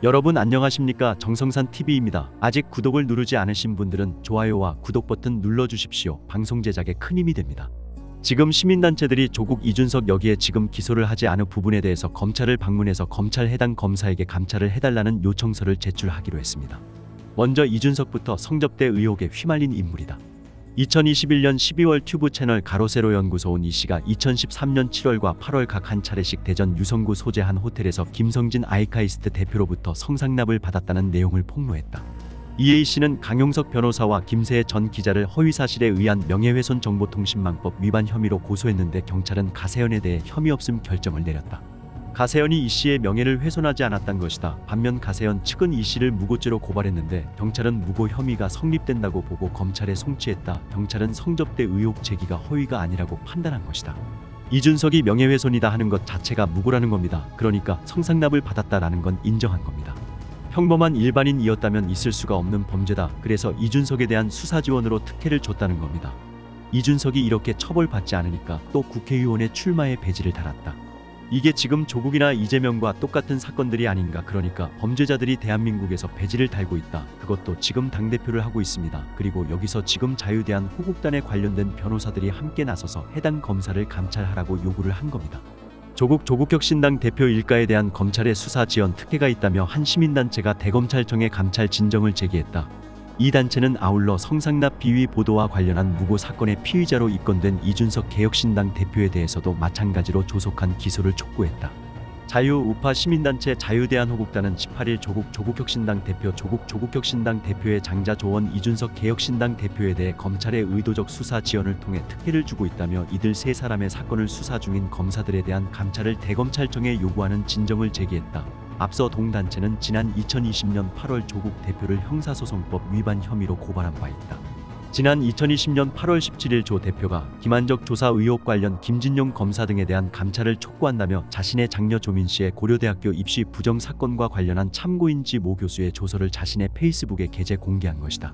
여러분 안녕하십니까? 정성산TV입니다. 아직 구독을 누르지 않으신 분들은 좋아요와 구독 버튼 눌러주십시오. 방송 제작에 큰 힘이 됩니다. 지금 시민단체들이 조국 이준석 여기에 지금 기소를 하지 않은 부분에 대해서 검찰을 방문해서 검찰 해당 검사에게 감찰을 해달라는 요청서를 제출하기로 했습니다. 먼저 이준석부터 성접대 의혹에 휘말린 인물이다. 2021년 12월 튜브 채널 가로세로 연구소 온 이씨가 2013년 7월과 8월 각 한 차례씩 대전 유성구 소재 한 호텔에서 김성진 아이카이스트 대표로부터 성상납을 받았다는 내용을 폭로했다. 이 A씨는 강용석 변호사와 김세혜 전 기자를 허위사실에 의한 명예훼손정보통신망법 위반 혐의로 고소했는데 경찰은 가세연에 대해 혐의 없음 결정을 내렸다. 가세연이 이씨의 명예를 훼손하지 않았던 것이다. 반면 가세연 측은 이씨를 무고죄로 고발했는데 경찰은 무고 혐의가 성립된다고 보고 검찰에 송치했다. 경찰은 성접대 의혹 제기가 허위가 아니라고 판단한 것이다. 이준석이 명예훼손이다 하는 것 자체가 무고라는 겁니다. 그러니까 성상납을 받았다라는 건 인정한 겁니다. 평범한 일반인이었다면 있을 수가 없는 범죄다. 그래서 이준석에 대한 수사 지원으로 특혜를 줬다는 겁니다. 이준석이 이렇게 처벌받지 않으니까 또 국회의원의 출마에 배지를 달았다. 이게 지금 조국이나 이재명과 똑같은 사건들이 아닌가. 그러니까 범죄자들이 대한민국에서 배지를 달고 있다. 그것도 지금 당대표를 하고 있습니다. 그리고 여기서 지금 자유대한 호국단에 관련된 변호사들이 함께 나서서 해당 검사를 감찰하라고 요구를 한 겁니다. 조국혁신당 대표 일가에 대한 검찰의 수사 지원 특혜가 있다며 한 시민단체가 대검찰청에 감찰 진정을 제기했다. 이 단체는 아울러 성상납 비위 보도와 관련한 무고 사건의 피의자로 입건된 이준석 개혁신당 대표에 대해서도 마찬가지로 조속한 기소를 촉구했다. 자유우파 시민단체 자유대한호국단은 18일 조국혁신당 대표 조국혁신당 대표의 장자 조원 이준석 개혁신당 대표에 대해 검찰의 의도적 수사 지원을 통해 특혜를 주고 있다며 이들 세 사람의 사건을 수사 중인 검사들에 대한 감찰을 대검찰청에 요구하는 진정을 제기했다. 앞서 동단체는 지난 2020년 8월 조국 대표를 형사소송법 위반 혐의로 고발한 바 있다. 지난 2020년 8월 17일 조 대표가 김한적 조사 의혹 관련 김진용 검사 등에 대한 감찰을 촉구한다며 자신의 장녀 조민 씨의 고려대학교 입시 부정 사건과 관련한 참고인지 모 교수의 조서를 자신의 페이스북에 게재 공개한 것이다.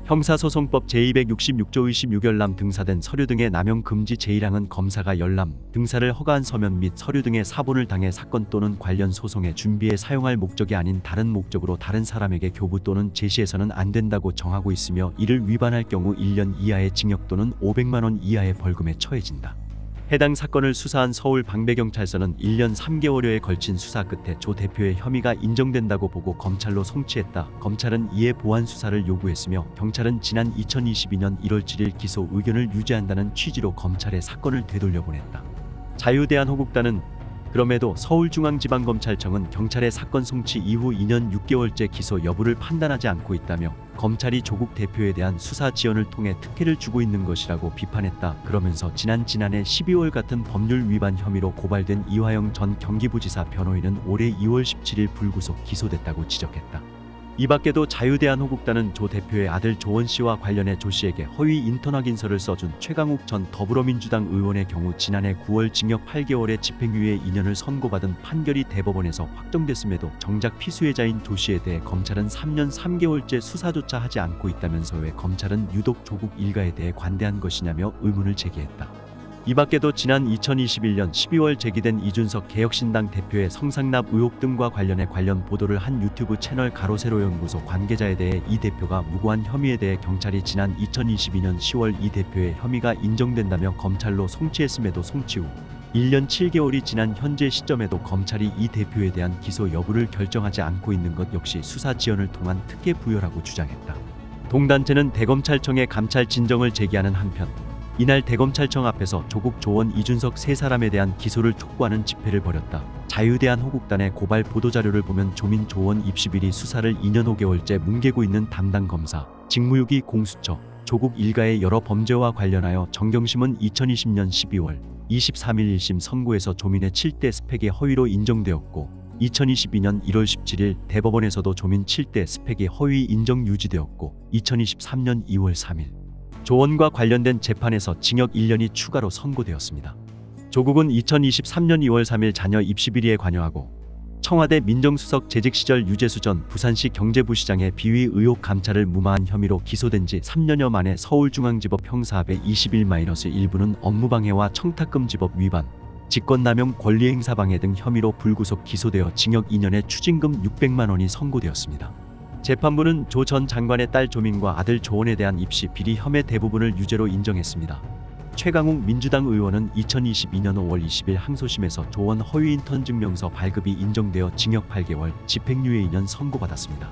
형사소송법 제266조 의심 유결남 등사된 서류 등의 남용 금지 제1항은 검사가 열람, 등사를 허가한 서면 및 서류 등의 사본을 당해 사건 또는 관련 소송의 준비에 사용할 목적이 아닌 다른 목적으로 다른 사람에게 교부 또는 제시해서는 안 된다고 정하고 있으며 이를 위반할 경우 1년 이하의 징역 또는 500만 원 이하의 벌금에 처해진다. 해당 사건을 수사한 서울 방배경찰서는 1년 3개월여에 걸친 수사 끝에 조 대표의 혐의가 인정된다고 보고 검찰로 송치했다. 검찰은 이에 보완 수사를 요구했으며 경찰은 지난 2022년 1월 7일 기소 의견을 유지한다는 취지로 검찰에 사건을 되돌려보냈다. 자유대한호국단은 그럼에도 서울중앙지방검찰청은 경찰의 사건 송치 이후 2년 6개월째 기소 여부를 판단하지 않고 있다며 검찰이 조국 대표에 대한 수사 지원을 통해 특혜를 주고 있는 것이라고 비판했다. 그러면서 지난해 12월 같은 법률 위반 혐의로 고발된 이화영 전 경기부지사 변호인은 올해 2월 17일 불구속 기소됐다고 지적했다. 이 밖에도 자유대한호국단은 조 대표의 아들 조원 씨와 관련해 조 씨에게 허위 인턴 확인서를 써준 최강욱 전 더불어민주당 의원의 경우 지난해 9월 징역 8개월에 집행유예 2년을 선고받은 판결이 대법원에서 확정됐음에도 정작 피수혜자인 조 씨에 대해 검찰은 3년 3개월째 수사조차 하지 않고 있다면서 왜 검찰은 유독 조국 일가에 대해 관대한 것이냐며 의문을 제기했다. 이 밖에도 지난 2021년 12월 제기된 이준석 개혁신당 대표의 성상납 의혹 등과 관련해 관련 보도를 한 유튜브 채널 가로세로 연구소 관계자에 대해 이 대표가 무고한 혐의에 대해 경찰이 지난 2022년 10월 이 대표의 혐의가 인정된다며 검찰로 송치했음에도 송치 후 1년 7개월이 지난 현재 시점에도 검찰이 이 대표에 대한 기소 여부를 결정하지 않고 있는 것 역시 수사 지원을 통한 특혜 부여라고 주장했다. 동단체는 대검찰청에 감찰 진정을 제기하는 한편 이날 대검찰청 앞에서 조국, 조원, 이준석 세 사람에 대한 기소를 촉구하는 집회를 벌였다. 자유대한호국단의 고발 보도자료를 보면 조민, 조원 입시 비리 수사를 2년 5개월째 뭉개고 있는 담당 검사, 직무유기 공수처, 조국 일가의 여러 범죄와 관련하여 정경심은 2020년 12월 23일 1심 선고에서 조민의 7대 스펙이 허위로 인정되었고 2022년 1월 17일 대법원에서도 조민 7대 스펙이 허위 인정 유지되었고 2023년 2월 3일 조원과 관련된 재판에서 징역 1년이 추가로 선고되었습니다. 조국은 2023년 2월 3일 자녀 입시 비리에 관여하고 청와대 민정수석 재직 시절 유재수 전 부산시 경제부시장의 비위 의혹 감찰을 무마한 혐의로 기소된 지 3년여 만에 서울중앙지법 형사합의 21-1부는 업무방해와 청탁금지법 위반, 직권남용 권리행사방해 등 혐의로 불구속 기소되어 징역 2년에 추징금 600만 원이 선고되었습니다. 재판부는 조 전 장관의 딸 조민과 아들 조원에 대한 입시 비리 혐의 대부분을 유죄로 인정했습니다. 최강욱 민주당 의원은 2022년 5월 20일 항소심에서 조원 허위 인턴 증명서 발급이 인정되어 징역 8개월, 집행유예 2년 선고받았습니다.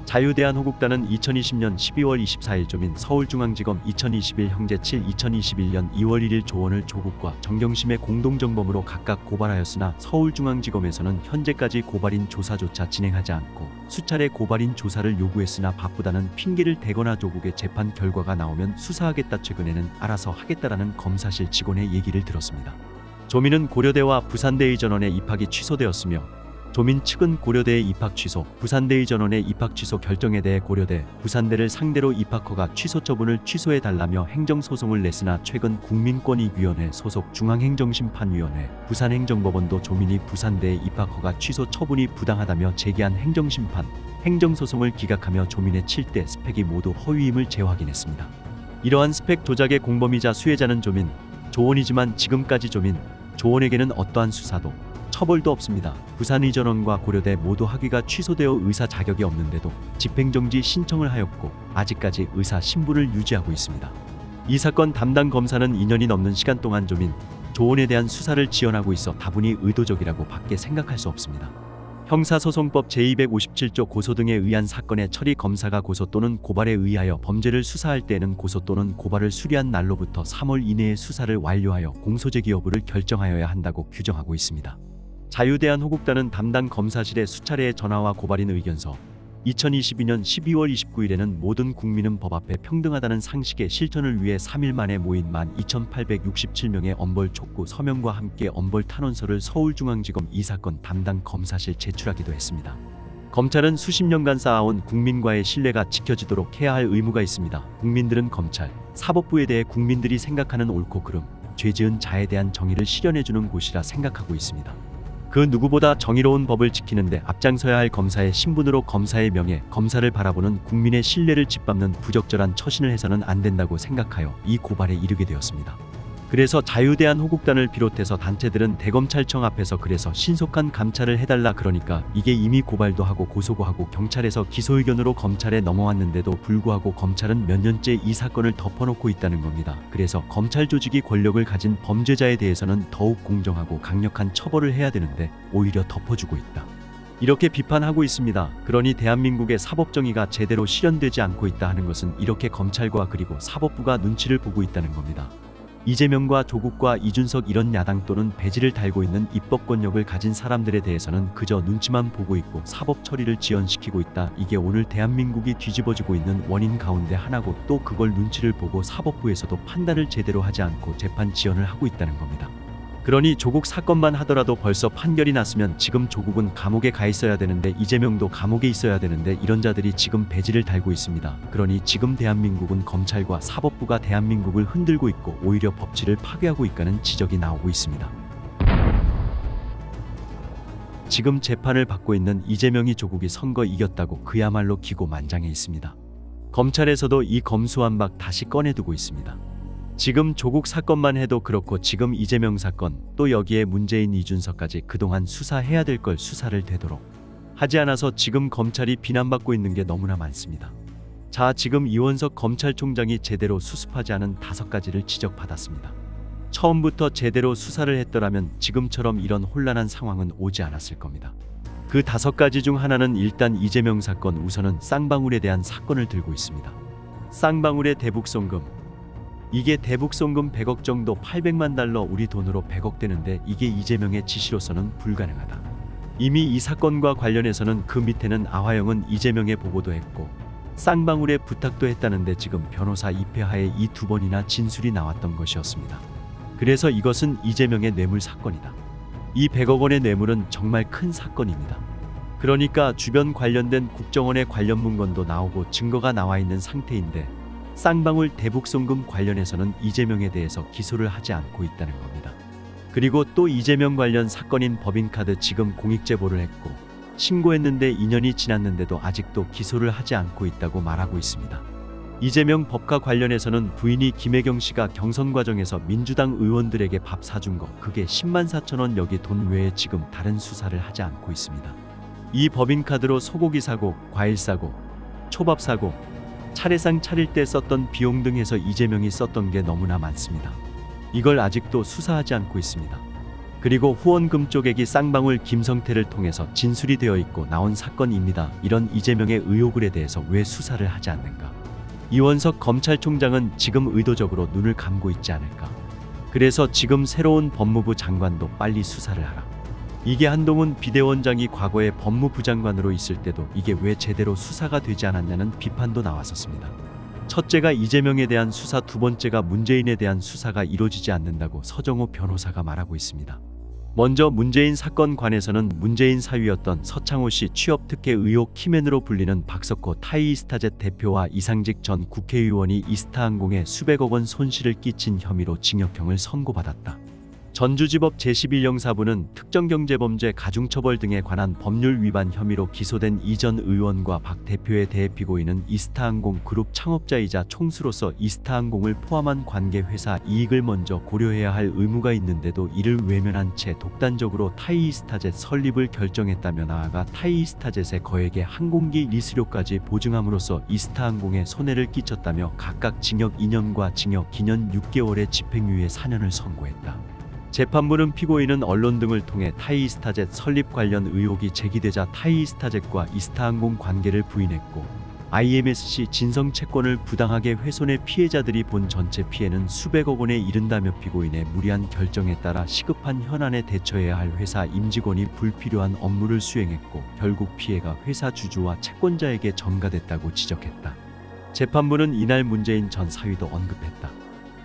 자유대한호국단은 2020년 12월 24일 조민 서울중앙지검 2021 형제 7 2021년 2월 1일 조원을 조국과 정경심의 공동정범으로 각각 고발하였으나 서울중앙지검에서는 현재까지 고발인 조사조차 진행하지 않고 수차례 고발인 조사를 요구했으나 바쁘다는 핑계를 대거나 조국의 재판 결과가 나오면 수사하겠다 최근에는 알아서 하겠다라는 검사실 직원의 얘기를 들었습니다. 조민은 고려대와 부산대의 전원에 입학이 취소되었으며 조민 측은 고려대의 입학 취소, 부산대의 전원의 입학 취소 결정에 대해 고려대, 부산대를 상대로 입학허가 취소 처분을 취소해달라며 행정소송을 냈으나 최근 국민권익위원회 소속 중앙행정심판위원회, 부산행정법원도 조민이 부산대의 입학허가 취소 처분이 부당하다며 제기한 행정소송을 기각하며 조민의 7대 스펙이 모두 허위임을 재확인했습니다. 이러한 스펙 조작의 공범이자 수혜자는 조민, 조원이지만 지금까지 조민, 조원에게는 어떠한 수사도 처벌도 없습니다. 부산의전원과 고려대 모두 학위가 취소되어 의사 자격이 없는데도 집행정지 신청을 하였고 아직까지 의사 신분을 유지하고 있습니다. 이 사건 담당 검사는 2년이 넘는 시간 동안 조민, 조원에 대한 수사를 지연하고 있어 다분히 의도적이라고 밖에 생각할 수 없습니다. 형사소송법 제257조 고소 등에 의한 사건의 처리 검사가 고소 또는 고발에 의하여 범죄를 수사할 때에는 고소 또는 고발을 수리한 날로부터 3월 이내에 수사를 완료하여 공소제기 여부를 결정하여야 한다고 규정하고 있습니다. 자유대한호국단은 담당 검사실의 수차례의 전화와 고발인 의견서 2022년 12월 29일에는 모든 국민은 법 앞에 평등하다는 상식의 실천을 위해 3일 만에 모인 12,867명의 엄벌 촉구 서명과 함께 엄벌 탄원서를 서울중앙지검 이 사건 담당 검사실 제출하기도 했습니다. 검찰은 수십 년간 쌓아온 국민과의 신뢰가 지켜지도록 해야 할 의무가 있습니다. 국민들은 검찰, 사법부에 대해 국민들이 생각하는 옳고 그름, 죄 지은 자에 대한 정의를 실현해주는 곳이라 생각하고 있습니다. 그 누구보다 정의로운 법을 지키는데 앞장서야 할 검사의 신분으로 검사의 명예, 검사를 바라보는 국민의 신뢰를 짓밟는 부적절한 처신을 해서는 안 된다고 생각하여 이 고발에 이르게 되었습니다. 그래서 자유대한호국단을 비롯해서 단체들은 대검찰청 앞에서 그래서 신속한 감찰을 해달라 그러니까 이게 이미 고발도 하고 고소고 하고 경찰에서 기소 의견으로 검찰에 넘어왔는데도 불구하고 검찰은 몇 년째 이 사건을 덮어놓고 있다는 겁니다. 그래서 검찰 조직이 권력을 가진 범죄자에 대해서는 더욱 공정하고 강력한 처벌을 해야 되는데 오히려 덮어주고 있다. 이렇게 비판하고 있습니다. 그러니 대한민국의 사법정의가 제대로 실현되지 않고 있다 하는 것은 이렇게 검찰과 그리고 사법부가 눈치를 보고 있다는 겁니다. 이재명과 조국과 이준석 이런 야당 또는 배지를 달고 있는 입법권력을 가진 사람들에 대해서는 그저 눈치만 보고 있고 사법 처리를 지연시키고 있다. 이게 오늘 대한민국이 뒤집어지고 있는 원인 가운데 하나고 또 그걸 눈치를 보고 사법부에서도 판단을 제대로 하지 않고 재판 지연을 하고 있다는 겁니다. 그러니 조국 사건만 하더라도 벌써 판결이 났으면 지금 조국은 감옥에 가 있어야 되는데 이재명도 감옥에 있어야 되는데 이런 자들이 지금 배지를 달고 있습니다. 그러니 지금 대한민국은 검찰과 사법부가 대한민국을 흔들고 있고 오히려 법치를 파괴하고 있다는 지적이 나오고 있습니다. 지금 재판을 받고 있는 이재명이 조국이 선거 이겼다고 그야말로 기고만장해 있습니다. 검찰에서도 이 검수완박 다시 꺼내두고 있습니다. 지금 조국 사건만 해도 그렇고 지금 이재명 사건 또 여기에 문재인 이준석까지 그동안 수사해야 될 걸 수사를 되도록 하지 않아서 지금 검찰이 비난받고 있는 게 너무나 많습니다. 자, 지금 이원석 검찰총장이 제대로 수습하지 않은 5가지를 지적받았습니다. 처음부터 제대로 수사를 했더라면 지금처럼 이런 혼란한 상황은 오지 않았을 겁니다. 그 5가지 중 하나는 일단 이재명 사건 우선은 쌍방울에 대한 사건을 들고 있습니다. 쌍방울의 대북송금 이게 대북송금 100억 정도 800만 달러 우리 돈으로 100억 되는데 이게 이재명의 지시로서는 불가능하다. 이미 이 사건과 관련해서는 그 밑에는 아화영은 이재명에 보고도 했고 쌍방울에 부탁도 했다는데 지금 변호사 입회하에 이 2번이나 진술이 나왔던 것이었습니다. 그래서 이것은 이재명의 뇌물 사건이다. 이 100억 원의 뇌물은 정말 큰 사건입니다. 그러니까 주변 관련된 국정원의 관련 문건도 나오고 증거가 나와 있는 상태인데 쌍방울 대북송금 관련해서는 이재명에 대해서 기소를 하지 않고 있다는 겁니다. 그리고 또 이재명 관련 사건인 법인카드 지금 공익제보를 했고 신고했는데 2년이 지났는데도 아직도 기소를 하지 않고 있다고 말하고 있습니다. 이재명 법과 관련해서는 부인이 김혜경 씨가 경선 과정에서 민주당 의원들에게 밥 사준 거 그게 10만 4천 원 여기 돈 외에 지금 다른 수사를 하지 않고 있습니다. 이 법인카드로 소고기 사고, 과일 사고, 초밥 사고, 차례상 차릴 때 썼던 비용 등 해서 이재명이 썼던 게 너무나 많습니다. 이걸 아직도 수사하지 않고 있습니다. 그리고 후원금 쪼개기 쌍방울 김성태를 통해서 진술이 되어 있고 나온 사건입니다. 이런 이재명의 의혹에 대해서 왜 수사를 하지 않는가? 이원석 검찰총장은 지금 의도적으로 눈을 감고 있지 않을까? 그래서 지금 새로운 법무부 장관도 빨리 수사를 하라. 이게 한동훈 비대위원장이 과거에 법무부 장관으로 있을 때도 이게 왜 제대로 수사가 되지 않았냐는 비판도 나왔었습니다. 첫째가 이재명에 대한 수사, 두 번째가 문재인에 대한 수사가 이루어지지 않는다고 서정호 변호사가 말하고 있습니다. 먼저 문재인 사건 관해서는 문재인 사위였던 서창호 씨 취업 특혜 의혹 키맨으로 불리는 박석호 타이이스타젯 대표와 이상직 전 국회의원이 이스타항공에 수백억 원 손실을 끼친 혐의로 징역형을 선고받았다. 전주지법 제11형사부는 특정경제범죄 가중처벌 등에 관한 법률 위반 혐의로 기소된 이 전 의원과 박 대표에 대해 피고인은 이스타항공 그룹 창업자이자 총수로서 이스타항공을 포함한 관계회사 이익을 먼저 고려해야 할 의무가 있는데도 이를 외면한 채 독단적으로 타이이스타젯 설립을 결정했다며 나아가 타이이스타젯의 거액의 항공기 리스료까지 보증함으로써 이스타항공에 손해를 끼쳤다며 각각 징역 2년과 징역 2년 6개월의 집행유예 4년을 선고했다. 재판부는 피고인은 언론 등을 통해 타이이스타젯 설립 관련 의혹이 제기되자 타이이스타젯과 이스타항공 관계를 부인했고 IMSC 진성 채권을 부당하게 훼손해 피해자들이 본 전체 피해는 수백억 원에 이른다며 피고인의 무리한 결정에 따라 시급한 현안에 대처해야 할 회사 임직원이 불필요한 업무를 수행했고 결국 피해가 회사 주주와 채권자에게 전가됐다고 지적했다. 재판부는 이날 문재인 전 사위도 언급했다.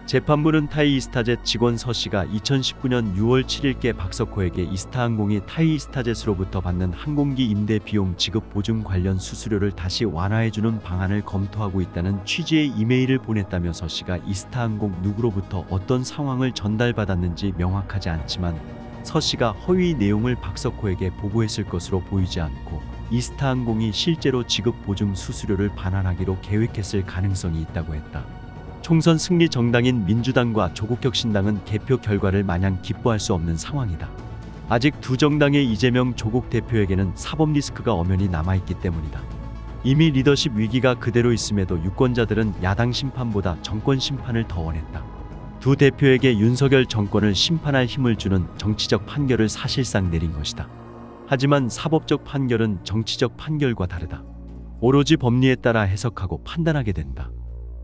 재판부는 타이이스타젯 직원 서 씨가 2019년 6월 7일께 박석호에게 이스타항공이 타이이스타젯으로부터 받는 항공기 임대 비용 지급 보증 관련 수수료를 다시 완화해주는 방안을 검토하고 있다는 취지의 이메일을 보냈다며 서 씨가 이스타항공 누구로부터 어떤 상황을 전달받았는지 명확하지 않지만 서 씨가 허위 내용을 박석호에게 보고했을 것으로 보이지 않고 이스타항공이 실제로 지급 보증 수수료를 반환하기로 계획했을 가능성이 있다고 했다. 총선 승리 정당인 민주당과 조국혁신당은 개표 결과를 마냥 기뻐할 수 없는 상황이다. 아직 두 정당의 이재명 조국 대표에게는 사법 리스크가 엄연히 남아있기 때문이다. 이미 리더십 위기가 그대로 있음에도 유권자들은 야당 심판보다 정권 심판을 더 원했다. 두 대표에게 윤석열 정권을 심판할 힘을 주는 정치적 판결을 사실상 내린 것이다. 하지만 사법적 판결은 정치적 판결과 다르다. 오로지 법리에 따라 해석하고 판단하게 된다.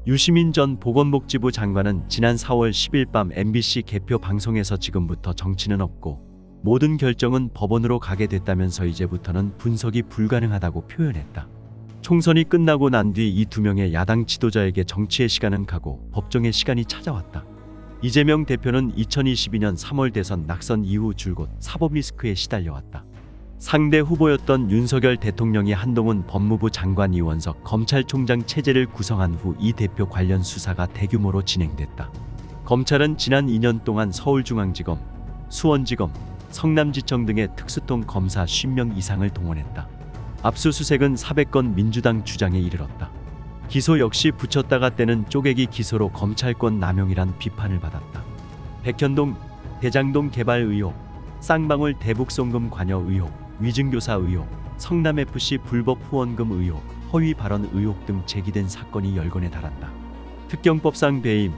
유시민 전 보건복지부 장관은 지난 4월 10일 밤 MBC 개표 방송에서 지금부터 정치는 없고 모든 결정은 법원으로 가게 됐다면서 이제부터는 분석이 불가능하다고 표현했다. 총선이 끝나고 난 뒤 이 두 명의 야당 지도자에게 정치의 시간은 가고 법정의 시간이 찾아왔다. 이재명 대표는 2022년 3월 대선 낙선 이후 줄곧 사법 리스크에 시달려왔다. 상대 후보였던 윤석열 대통령이 한동훈 법무부 장관 이원석 검찰총장 체제를 구성한 후 이 대표 관련 수사가 대규모로 진행됐다. 검찰은 지난 2년 동안 서울중앙지검, 수원지검, 성남지청 등의 특수통 검사 50명 이상을 동원했다. 압수수색은 400건 민주당 주장에 이르렀다. 기소 역시 붙였다가 떼는 쪼개기 기소로 검찰권 남용이란 비판을 받았다. 백현동, 대장동 개발 의혹, 쌍방울 대북송금 관여 의혹, 위증교사 의혹, 성남FC 불법 후원금 의혹, 허위 발언 의혹 등 제기된 사건이 10건에 달한다. 특경법상 배임,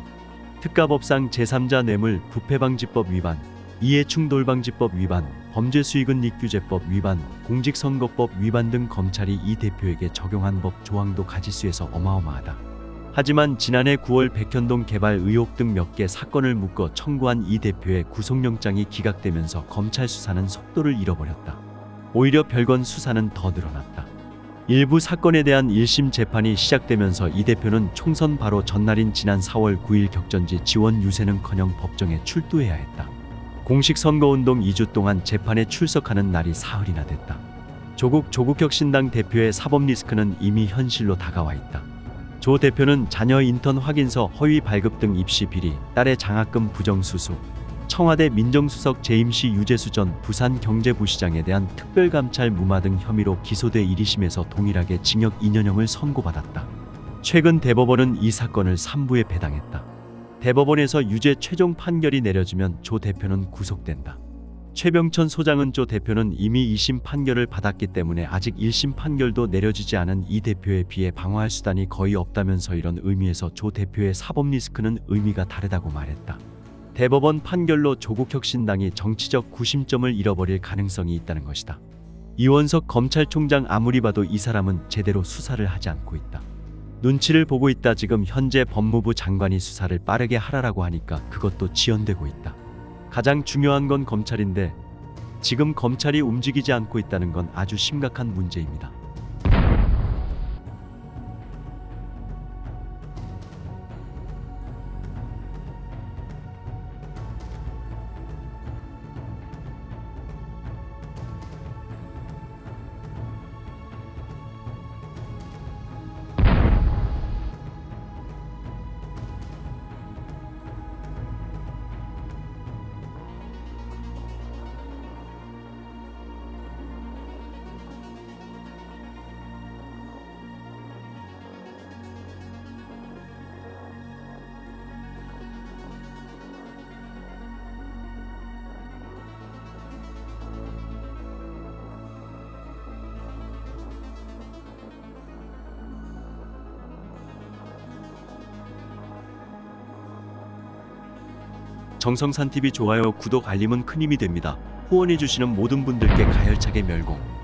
특가법상 제3자 뇌물 부패방지법 위반, 이해충돌방지법 위반, 범죄수익은익규제법 위반, 공직선거법 위반 등 검찰이 이 대표에게 적용한 법 조항도 가지수에서 어마어마하다. 하지만 지난해 9월 백현동 개발 의혹 등 몇 개 사건을 묶어 청구한 이 대표의 구속영장이 기각되면서 검찰 수사는 속도를 잃어버렸다. 오히려 별건 수사는 더 늘어났다. 일부 사건에 대한 1심 재판이 시작되면서 이 대표는 총선 바로 전날인 지난 4월 9일 격전지 지원 유세는커녕 법정에 출두해야 했다. 공식 선거운동 2주 동안 재판에 출석하는 날이 사흘이나 됐다. 조국혁신당 대표의 사법 리스크는 이미 현실로 다가와 있다. 조 대표는 자녀 인턴 확인서 허위 발급 등 입시 비리, 딸의 장학금 부정수수, 청와대 민정수석 재임시 유재수 전 부산경제부시장에 대한 특별감찰 무마 등 혐의로 기소돼 1심에서 동일하게 징역 2년형을 선고받았다. 최근 대법원은 이 사건을 3부에 배당했다. 대법원에서 유죄 최종 판결이 내려지면 조 대표는 구속된다. 최병천 소장은 조 대표는 이미 2심 판결을 받았기 때문에 아직 1심 판결도 내려지지 않은 이 대표에 비해 방어할 수단이 거의 없다면서 이런 의미에서 조 대표의 사법 리스크는 의미가 다르다고 말했다. 대법원 판결로 조국혁신당이 정치적 구심점을 잃어버릴 가능성이 있다는 것이다. 이원석 검찰총장 아무리 봐도 이 사람은 제대로 수사를 하지 않고 있다. 눈치를 보고 있다. 지금 현재 법무부 장관이 수사를 빠르게 하라라고 하니까 그것도 지연되고 있다. 가장 중요한 건 검찰인데 지금 검찰이 움직이지 않고 있다는 건 아주 심각한 문제입니다. 정성산TV 좋아요, 구독, 알림은 큰 힘이 됩니다. 후원해주시는 모든 분들께 가열차게 멸공.